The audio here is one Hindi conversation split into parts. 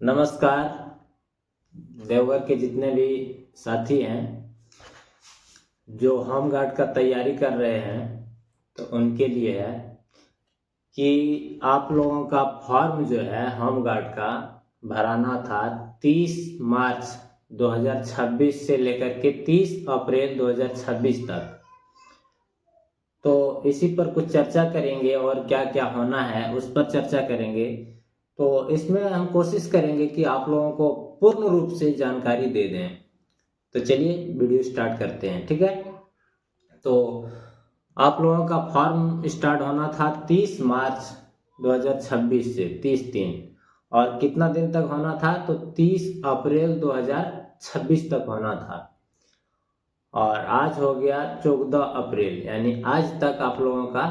नमस्कार। देवघर के जितने भी साथी हैं जो होम गार्ड का तैयारी कर रहे हैं, तो उनके लिए है कि आप लोगों का फॉर्म जो है होम गार्ड का भराना था 30 मार्च 2026 से लेकर के 30 अप्रैल 2026 तक। तो इसी पर कुछ चर्चा करेंगे और क्या क्या होना है उस पर चर्चा करेंगे। तो इसमें हम कोशिश करेंगे कि आप लोगों को पूर्ण रूप से जानकारी दे दें। तो चलिए वीडियो स्टार्ट करते हैं, ठीक है। तो आप लोगों का फॉर्म स्टार्ट होना था 30 मार्च 2026 से 30 दिन, और कितना दिन तक होना था तो 30 अप्रैल 2026 तक होना था। और आज हो गया 14 अप्रैल, यानी आज तक आप लोगों का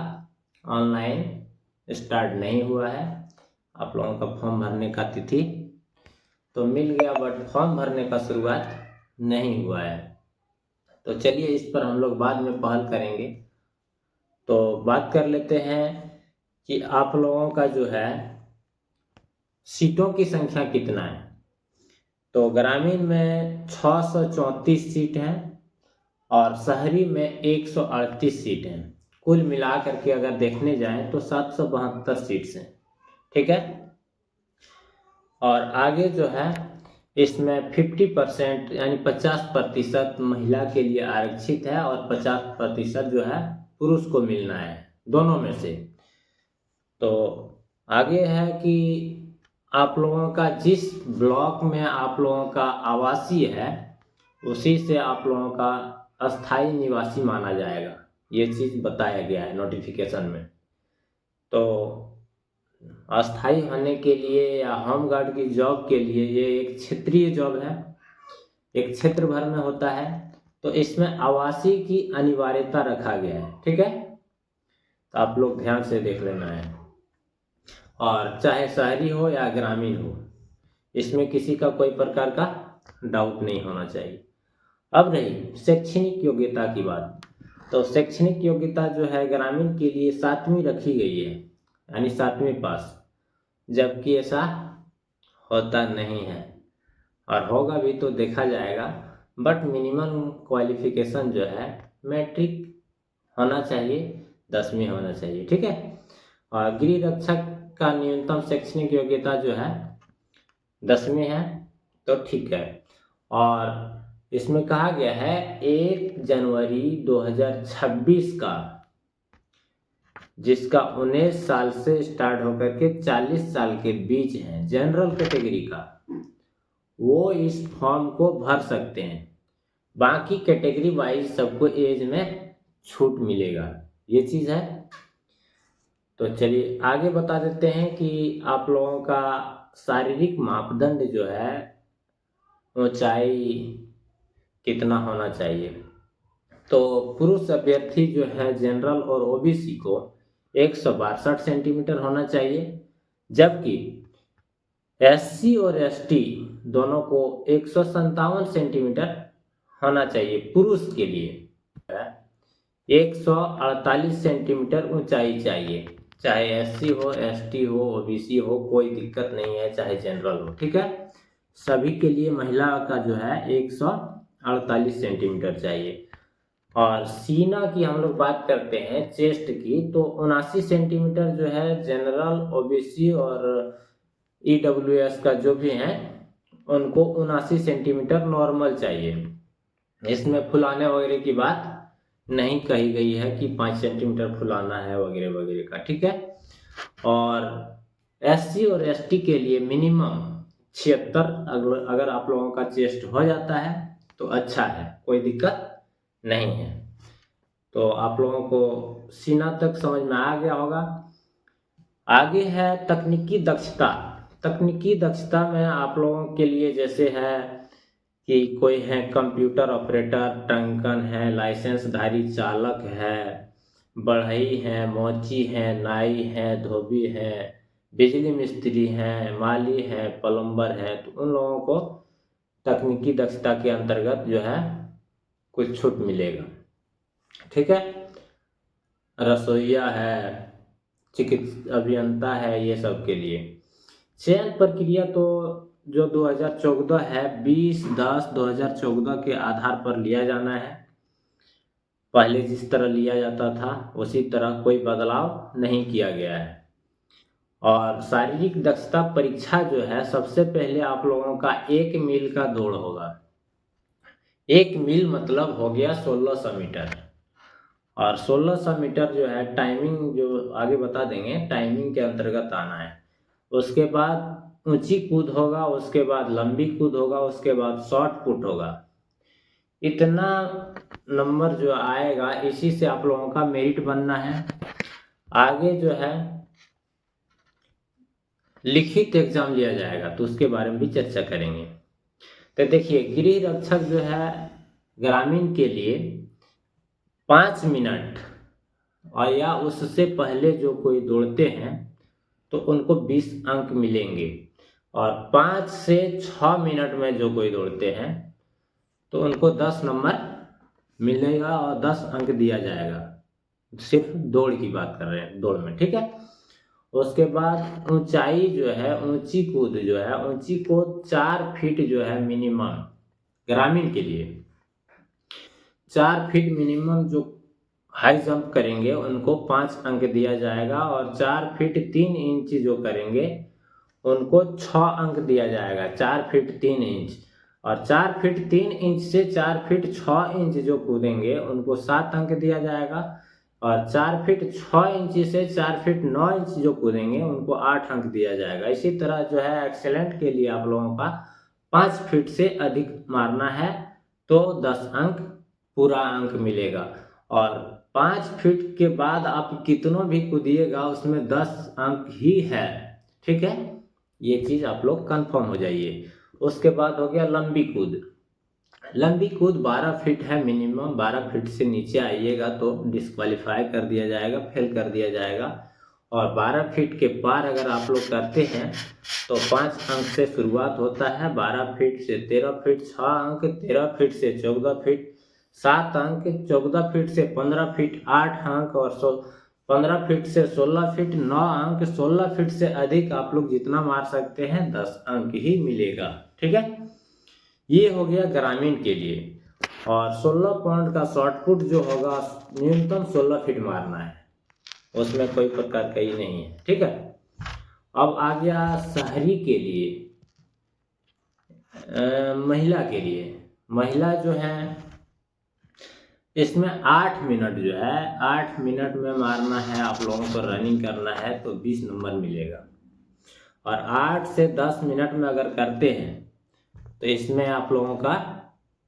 ऑनलाइन स्टार्ट नहीं हुआ है। आप लोगों का फॉर्म भरने का तिथि तो मिल गया, बट फॉर्म भरने का शुरुआत नहीं हुआ है। तो चलिए इस पर हम लोग बाद में पहल करेंगे। तो बात कर लेते हैं कि आप लोगों का जो है सीटों की संख्या कितना है। तो ग्रामीण में 634 सीट हैं और शहरी में 138 सीट हैं। कुल मिला करके अगर देखने जाएं तो 772 सीट्स हैं, ठीक है। और आगे जो है इसमें 50% यानी 50% महिला के लिए आरक्षित है और 50% जो है पुरुष को मिलना है, दोनों में से। तो आगे है कि आप लोगों का जिस ब्लॉक में आप लोगों का आवासीय है उसी से आप लोगों का अस्थाई निवासी माना जाएगा। ये चीज़ बताया गया है नोटिफिकेशन में। तो अस्थाई होने के लिए या होम गार्ड की जॉब के लिए ये एक क्षेत्रीय जॉब है, एक क्षेत्र भर में होता है। तो इसमें आवासीय की अनिवार्यता रखा गया है, ठीक है। तो आप लोग ध्यान से देख लेना है, और चाहे शहरी हो या ग्रामीण हो, इसमें किसी का कोई प्रकार का डाउट नहीं होना चाहिए। अब रही शैक्षणिक योग्यता की बात। तो शैक्षणिक योग्यता जो है ग्रामीण के लिए 7वीं रखी गई है, यानी 7वीं पास, जबकि ऐसा होता नहीं है, और होगा भी तो देखा जाएगा। बट मिनिमम क्वालिफिकेशन जो है मैट्रिक होना चाहिए, 10वीं होना चाहिए, ठीक है। और गृह रक्षक का न्यूनतम शैक्षणिक योग्यता जो है 10वीं है, तो ठीक है। और इसमें कहा गया है 1 जनवरी 2026 का, जिसका 19 साल से स्टार्ट होकर के 40 साल के बीच है, जनरल कैटेगरी का, वो इस फॉर्म को भर सकते हैं। बाकी कैटेगरी वाइज सबको एज में छूट मिलेगा, ये चीज़ है। तो चलिए आगे बता देते हैं कि आप लोगों का शारीरिक मापदंड जो है ऊंचाई कितना होना चाहिए। तो पुरुष अभ्यर्थी जो है जनरल और ओबीसी को 162 सेंटीमीटर होना चाहिए, जबकि एससी और एसटी दोनों को 157 सेंटीमीटर होना चाहिए। पुरुष के लिए 148 सेंटीमीटर ऊंचाई चाहिए, चाहे एससी हो, एसटी हो, ओबीसी हो, कोई दिक्कत नहीं है, चाहे जनरल हो, ठीक है। सभी के लिए महिला का जो है 148 सेंटीमीटर चाहिए। और सीना की हम लोग बात करते हैं, चेस्ट की, तो 79 सेंटीमीटर जो है जनरल, ओबीसी और ईडब्ल्यूएस का जो भी हैं उनको 79 सेंटीमीटर नॉर्मल चाहिए। इसमें फुलाने वगैरह की बात नहीं कही गई है कि 5 सेंटीमीटर फुलाना है वगैरह वगैरह का, ठीक है। और एससी और एसटी के लिए मिनिमम 76, अगर आप लोगों का चेस्ट हो जाता है तो अच्छा है, कोई दिक्कत नहीं है। तो आप लोगों को सीना तक समझ में आ गया होगा। आगे है तकनीकी दक्षता। तकनीकी दक्षता में आप लोगों के लिए जैसे है कि कोई है कंप्यूटर ऑपरेटर, टंकन है, लाइसेंसधारी चालक है, बढ़ई है, मोची है, नाई है, धोबी है, बिजली मिस्त्री है, माली है, प्लम्बर है, तो उन लोगों को तकनीकी दक्षता के अंतर्गत जो है कुछ छूट मिलेगा, ठीक है। रसोईया है, चिकित्सा अभियंता है, ये सब के लिए चयन प्रक्रिया तो जो 2014 है 20/10/2014 के आधार पर लिया जाना है। पहले जिस तरह लिया जाता था उसी तरह कोई बदलाव नहीं किया गया है। और शारीरिक दक्षता परीक्षा जो है सबसे पहले आप लोगों का 1 मील का दौड़ होगा। 1 मील मतलब हो गया 1600 मीटर। और 1600 मीटर जो है टाइमिंग जो आगे बता देंगे, टाइमिंग के अंतर्गत आना है। उसके बाद ऊंची कूद होगा, उसके बाद लंबी कूद होगा, उसके बाद शॉर्ट पुट होगा। इतना नंबर जो आएगा इसी से आप लोगों का मेरिट बनना है। आगे जो है लिखित एग्जाम लिया जाएगा तो उसके बारे में भी चर्चा करेंगे। तो देखिए, गृह रक्षक जो है ग्रामीण के लिए 5 मिनट और या उससे पहले जो कोई दौड़ते हैं तो उनको 20 अंक मिलेंगे। और 5 से 6 मिनट में जो कोई दौड़ते हैं तो उनको 10 नंबर मिलेगा और 10 अंक दिया जाएगा। सिर्फ दौड़ की बात कर रहे हैं, दौड़ में, ठीक है। उसके बाद ऊंचाई जो है, ऊंची कूद जो है, ऊंची कूद 4 फीट जो है मिनिमम ग्रामीण के लिए। 4 फीट मिनिमम जो हाई जंप करेंगे उनको 5 अंक दिया जाएगा। और 4 फीट 3 इंच जो करेंगे उनको 6 अंक दिया जाएगा। 4 फीट 3 इंच और 4 फीट 3 इंच से 4 फीट 6 इंच जो कूदेंगे उनको 7 अंक दिया जाएगा। और 4 फीट 6 इंच से 4 फीट 9 इंच जो कूदेंगे उनको 8 अंक दिया जाएगा। इसी तरह जो है एक्सेलेंट के लिए आप लोगों का 5 फीट से अधिक मारना है तो 10 अंक पूरा अंक मिलेगा। और 5 फीट के बाद आप कितनों भी कूदिएगा उसमें 10 अंक ही है, ठीक है। ये चीज़ आप लोग कंफर्म हो जाइए। उसके बाद हो गया लंबी कूद। लंबी कूद 12 फीट है मिनिमम। 12 फीट से नीचे आइएगा तो डिस्क्वालीफाई कर दिया जाएगा, फेल कर दिया जाएगा। और 12 फीट के पार अगर आप लोग करते हैं तो 5 अंक से शुरुआत होता है। 12 फीट से 13 फीट 6 अंक, 13 फीट से 14 फीट 7 अंक, 14 फीट से 15 फीट 8 अंक और 15 फीट से 16 फीट 9 अंक। 16 फीट से अधिक आप लोग जितना मार सकते हैं 10 अंक ही मिलेगा, ठीक है। ये हो गया ग्रामीण के लिए। और 16 पॉइंट का शॉर्ट पुट जो होगा न्यूनतम 16 फीट मारना है, उसमें कोई प्रकार का ही नहीं है, ठीक है। अब आ गया शहरी के लिए, महिला के लिए। महिला जो है इसमें 8 मिनट जो है 8 मिनट में मारना है आप लोगों को, रनिंग करना है तो 20 नंबर मिलेगा। और 8 से 10 मिनट में अगर करते हैं तो इसमें आप लोगों का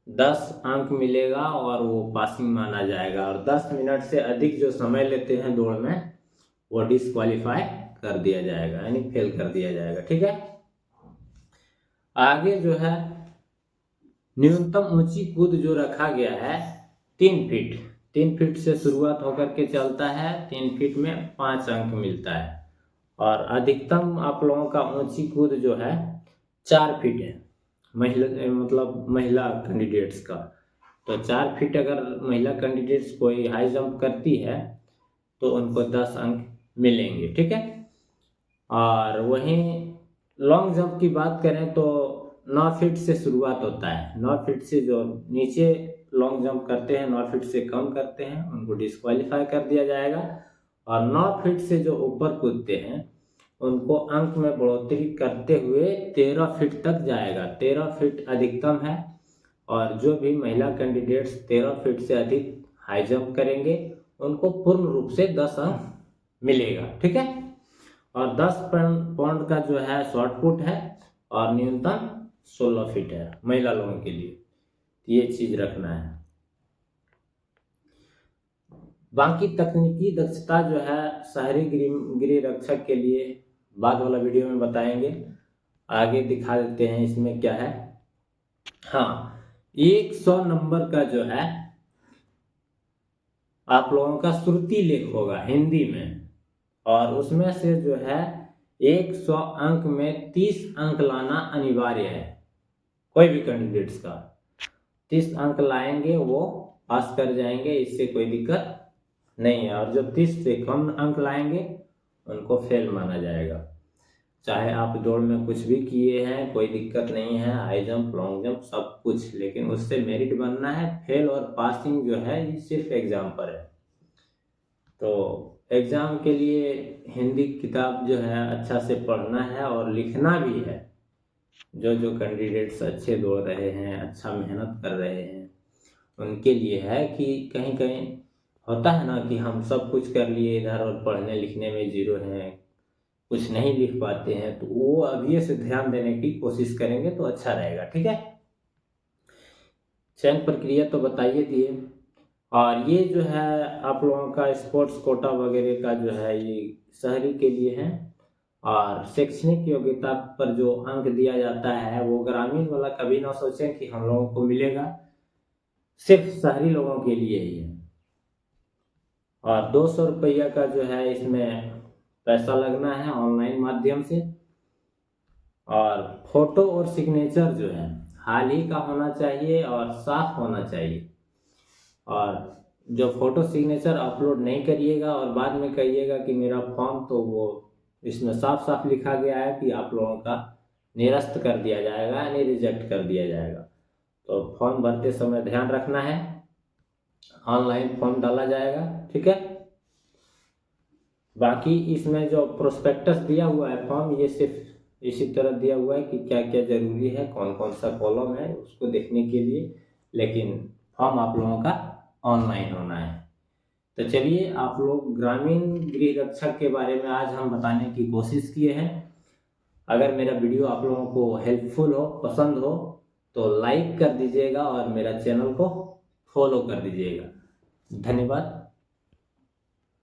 10 अंक मिलेगा और वो पासिंग माना जाएगा। और 10 मिनट से अधिक जो समय लेते हैं दौड़ में वो डिस्क्वालीफाई कर दिया जाएगा, यानी फेल कर दिया जाएगा, ठीक है। आगे जो है न्यूनतम ऊंची कूद जो रखा गया है 3 फीट। 3 फीट से शुरुआत होकर के चलता है। 3 फीट में 5 अंक मिलता है। और अधिकतम आप लोगों का ऊंची कूद जो है 4 फीट है, महिला कैंडिडेट्स का। तो 4 फीट अगर महिला कैंडिडेट्स कोई हाई जंप करती है तो उनको 10 अंक मिलेंगे, ठीक है। और वहीं लॉन्ग जंप की बात करें तो 9 फीट से शुरुआत होता है। 9 फीट से जो नीचे लॉन्ग जंप करते हैं, 9 फीट से कम करते हैं, उनको डिस्क्वालीफाई कर दिया जाएगा। और 9 फीट से जो ऊपर कूदते हैं उनको अंक में बढ़ोतरी करते हुए 13 फीट तक जाएगा। 13 फीट अधिकतम है। और जो भी महिला कैंडिडेट्स 13 फीट से अधिक हाई जंप करेंगे उनको पूर्ण रूप से 10 अंक मिलेगा, ठीक है। और 10 पाउंड का जो है शॉर्ट पुट है और न्यूनतम 16 फीट है महिला लोगों के लिए। ये चीज रखना है। बाकी तकनीकी दक्षता जो है शहरी गृह रक्षक के लिए बाद वाला वीडियो में बताएंगे। आगे दिखा देते हैं इसमें क्या है। हाँ, 100 नंबर का जो है आप लोगों का श्रुति लेख होगा हिंदी में। और उसमें से जो है 100 अंक में 30 अंक लाना अनिवार्य है। कोई भी कैंडिडेट्स का 30 अंक लाएंगे वो पास कर जाएंगे, इससे कोई दिक्कत नहीं है। और जो 30 से कम अंक लाएंगे उनको फेल माना जाएगा। चाहे आप दौड़ में कुछ भी किए हैं कोई दिक्कत नहीं है, हाई जंप लॉन्ग जंप सब कुछ, लेकिन उससे मेरिट बनना है। फेल और पासिंग जो है ये सिर्फ एग्ज़ाम पर है। तो एग्ज़ाम के लिए हिंदी किताब जो है अच्छा से पढ़ना है और लिखना भी है। जो जो कैंडिडेट्स अच्छे दौड़ रहे हैं, अच्छा मेहनत कर रहे हैं, उनके लिए है कि कहीं कहीं होता है ना कि हम सब कुछ कर लिए इधर और पढ़ने लिखने में जीरो हैं, कुछ नहीं लिख पाते हैं, तो वो अभी से ध्यान देने की कोशिश करेंगे तो अच्छा रहेगा। ठीक है, चयन प्रक्रिया तो बताइए दिए। और ये जो है आप लोगों का स्पोर्ट्स कोटा वगैरह का जो है ये शहरी के लिए है, और शैक्षणिक योग्यता पर जो अंक दिया जाता है वो ग्रामीण वाला कभी ना सोचें कि हम लोगों को मिलेगा, सिर्फ शहरी लोगों के लिए ही है। और 200 रुपया का जो है इसमें पैसा लगना है ऑनलाइन माध्यम से। और फोटो और सिग्नेचर जो है हाल ही का होना चाहिए और साफ होना चाहिए। और जो फोटो सिग्नेचर अपलोड नहीं करिएगा और बाद में कहिएगा कि मेरा फॉर्म, तो वो इसमें साफ साफ लिखा गया है कि आप लोगों का निरस्त कर दिया जाएगा यानी रिजेक्ट कर दिया जाएगा। तो फॉर्म भरते समय ध्यान रखना है, ऑनलाइन फॉर्म डाला जाएगा। ठीक है, बाकी इसमें जो प्रोस्पेक्टस दिया हुआ है फॉर्म, ये सिर्फ इसी तरह दिया हुआ है कि क्या क्या जरूरी है, कौन कौन सा कॉलम है उसको देखने के लिए, लेकिन फॉर्म आप लोगों का ऑनलाइन होना है। तो चलिए, आप लोग ग्रामीण गृह रक्षक के बारे में आज हम बताने की कोशिश किए हैं। अगर मेरा वीडियो आप लोगों को हेल्पफुल हो, पसंद हो, तो लाइक कर दीजिएगा और मेरा चैनल को फॉलो कर दीजिएगा। धन्यवाद।